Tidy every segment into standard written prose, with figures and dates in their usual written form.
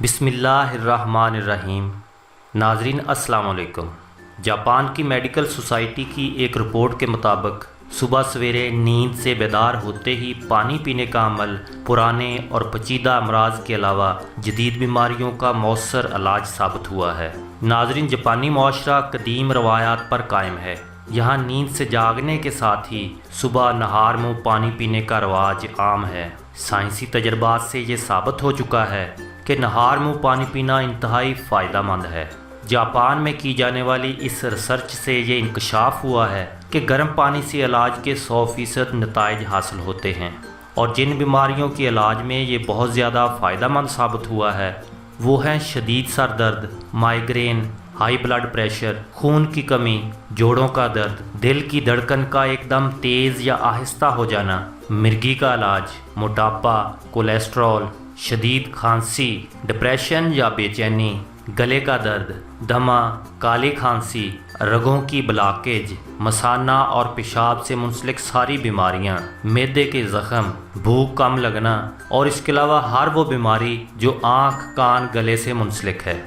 بسم اللہ الرحمن الرحیم۔ ناظرین السلام علیکم۔ جاپان کی میڈیکل سوسائٹی کی ایک رپورٹ کے مطابق صبح سویرے نیند سے بیدار ہوتے ہی پانی پینے کا عمل پرانے اور پیچیدہ امراض کے علاوہ جدید بیماریوں کا مؤثر علاج ثابت ہوا ہے۔ ناظرین، جاپانی معاشرہ قدیم روایات پر قائم ہے۔ یہاں نیند سے جاگنے کے ساتھ ہی صبح نہار منہ پانی پینے کا رواج عام ہے۔ سائنسی تجربات سے یہ ثابت ہو چکا ہے کہ نہار منہ پانی پینا انتہائی فائدہ مند ہے۔ جاپان میں کی جانے والی اس ریسرچ سے یہ انکشاف ہوا ہے کہ گرم پانی سے علاج کے 100% نتائج حاصل ہوتے ہیں، اور جن بیماریوں کے علاج میں یہ بہت زیادہ فائدہ مند ثابت ہوا ہے وہ ہیں شدید سر درد، مائیگرین، ہائی بلڈ پریشر، خون کی کمی، جوڑوں کا درد، دل کی دھڑکن کا ایک دم تیز یا آہستہ ہو جانا، مرگی کا علاج، موٹاپا، کولیسٹرول، شدید کھانسی، ڈپریشن یا بے چینی، گلے کا درد، دمہ، کالی کھانسی، رگوں کی بلاکیج، مثانہ اور پیشاب سے منسلک ساری بیماریاں، معدے کے زخم، بھوک کم لگنا، اور اس کے علاوہ ہر وہ بیماری جو آنکھ، کان، گلے سے منسلک ہے۔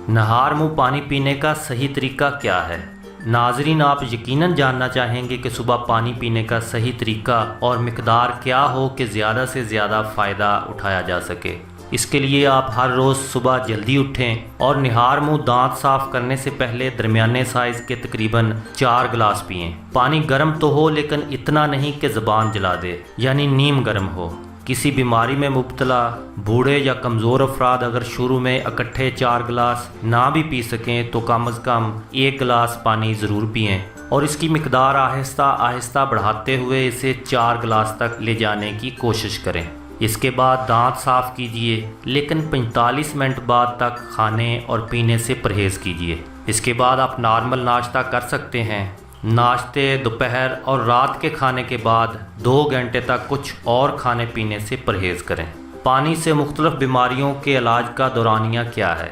نہار منہ پانی پینے کا صحیح طریقہ کیا ہے؟ ناظرین، آپ یقیناً جاننا چاہیں گے کہ صبح پانی پینے کا صحیح طریقہ اور مقدار کیا ہو کہ زیادہ سے زیادہ فائدہ اٹھایا جا سکے۔ اس کے لیے آپ ہر روز صبح جلدی اٹھیں اور نہار منہ دانت صاف کرنے سے پہلے درمیانے سائز کے تقریباً 4 گلاس پئیں۔ پانی گرم تو ہو لیکن اتنا نہیں کہ زبان جلا دے، یعنی نیم گرم ہو۔ کسی بیماری میں مبتلا بوڑھے یا کمزور افراد اگر شروع میں اکٹھے 4 گلاس نہ بھی پی سکیں تو کم از کم 1 گلاس پانی ضرور پئیں، اور اس کی مقدار آہستہ آہستہ بڑھاتے ہوئے اسے 4 گلاس تک لے جانے کی کوشش کریں۔ اس کے بعد دانت صاف کیجیے، لیکن 45 منٹ بعد تک کھانے اور پینے سے پرہیز کیجیے۔ اس کے بعد آپ نارمل ناشتہ کر سکتے ہیں۔ ناشتے، دوپہر اور رات کے کھانے کے بعد 2 گھنٹے تک کچھ اور کھانے پینے سے پرہیز کریں۔ پانی سے مختلف بیماریوں کے علاج کا دورانیہ کیا ہے؟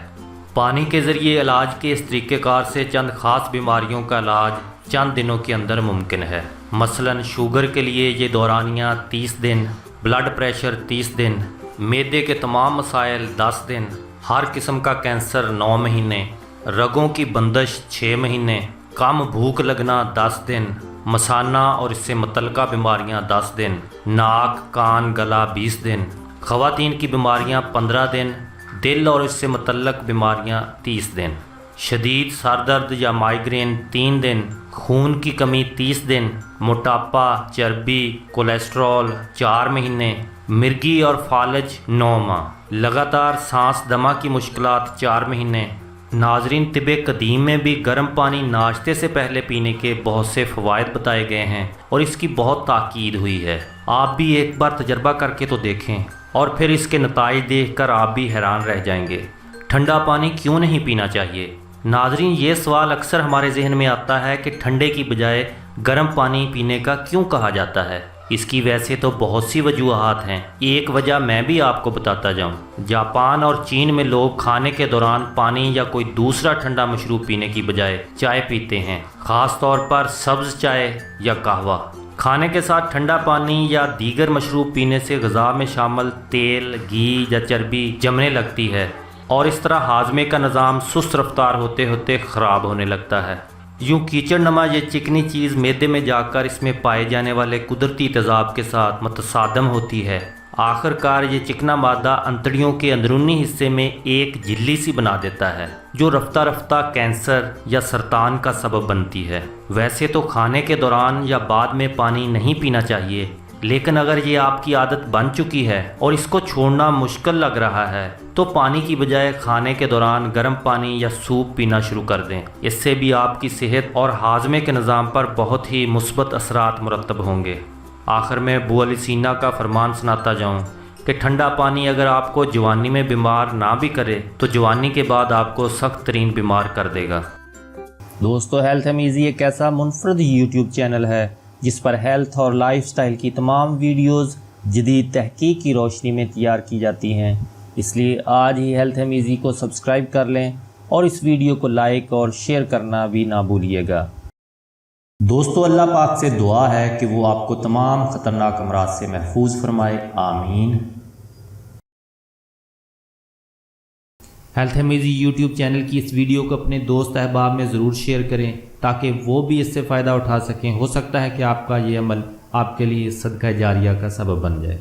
پانی کے ذریعے علاج کے اس طریقہ کار سے چند خاص بیماریوں کا علاج چند دنوں کے اندر ممکن ہے۔ مثلاً شوگر کے لیے یہ دورانیہ 30 دن، بلڈ پریشر 30 دن، معدے کے تمام مسائل 10 دن، ہر قسم کا کینسر 9 مہینے، رگوں کی بندش 6 مہینے، کم بھوک لگنا 10 دن، مثانہ اور اس سے متعلقہ بیماریاں 10 دن، ناک، کان، گلا 20 دن، خواتین کی بیماریاں 15 دن، دل اور اس سے متعلق بیماریاں 30 دن، شدید سر درد یا مائیگرین 3 دن، خون کی کمی 30 دن، موٹاپا، چربی، کولیسٹرول 4 مہینے، مرگی اور فالج 9 ماہ، لگاتار سانس دمہ کی مشکلات 4 مہینے۔ ناظرین، طب قدیم میں بھی گرم پانی ناشتے سے پہلے پینے کے بہت سے فوائد بتائے گئے ہیں اور اس کی بہت تاکید ہوئی ہے۔ آپ بھی ایک بار تجربہ کر کے تو دیکھیں، اور پھر اس کے نتائج دیکھ کر آپ بھی حیران رہ جائیں گے۔ ٹھنڈا پانی کیوں نہیں پینا چاہیے؟ ناظرین، یہ سوال اکثر ہمارے ذہن میں آتا ہے کہ ٹھنڈے کی بجائے گرم پانی پینے کا کیوں کہا جاتا ہے؟ اس کی ویسے تو بہت سی وجوہات ہیں۔ ایک وجہ میں بھی آپ کو بتاتا جاؤں۔ جاپان اور چین میں لوگ کھانے کے دوران پانی یا کوئی دوسرا ٹھنڈا مشروب پینے کی بجائے چائے پیتے ہیں، خاص طور پر سبز چائے یا قہوہ۔ کھانے کے ساتھ ٹھنڈا پانی یا دیگر مشروب پینے سے غذا میں شامل تیل، گھی یا چربی جمنے لگتی ہے، اور اس طرح ہاضمے کا نظام سست رفتار ہوتے ہوتے خراب ہونے لگتا ہے۔ یوں کیچڑ نما یہ چکنی چیز معدے میں جا کر اس میں پائے جانے والے قدرتی تیزاب کے ساتھ متصادم ہوتی ہے۔ آخر کار یہ چکنا مادہ انتڑیوں کے اندرونی حصے میں ایک جھلی سی بنا دیتا ہے، جو رفتہ رفتہ کینسر یا سرطان کا سبب بنتی ہے۔ ویسے تو کھانے کے دوران یا بعد میں پانی نہیں پینا چاہیے، لیکن اگر یہ آپ کی عادت بن چکی ہے اور اس کو چھوڑنا مشکل لگ رہا ہے تو پانی کی بجائے کھانے کے دوران گرم پانی یا سوپ پینا شروع کر دیں۔ اس سے بھی آپ کی صحت اور ہاضمے کے نظام پر بہت ہی مثبت اثرات مرتب ہوں گے۔ آخر میں ابو علی سینا کا فرمان سناتا جاؤں کہ ٹھنڈا پانی اگر آپ کو جوانی میں بیمار نہ بھی کرے تو جوانی کے بعد آپ کو سخت ترین بیمار کر دے گا۔ دوستو، ہیلتھ امیزی ایک ایسا منفرد یوٹیوب چینل ہے جس پر ہیلتھ اور لائف سٹائل کی تمام ویڈیوز جدید تحقیق کی روشنی میں تیار کی جاتی ہیں، اس لیے آج ہی ہیلتھ امیزی کو سبسکرائب کر لیں اور اس ویڈیو کو لائک اور شیئر کرنا بھی نہ بھولیے گا۔ دوستو، اللہ پاک سے دعا ہے کہ وہ آپ کو تمام خطرناک امراض سے محفوظ فرمائے، آمین۔ ہیلتھ امیزی یوٹیوب چینل کی اس ویڈیو کو اپنے دوست احباب میں ضرور شیئر کریں تاکہ وہ بھی اس سے فائدہ اٹھا سکیں۔ ہو سکتا ہے کہ آپ کا یہ عمل آپ کے لیے صدقہ جاریہ کا سبب بن جائے۔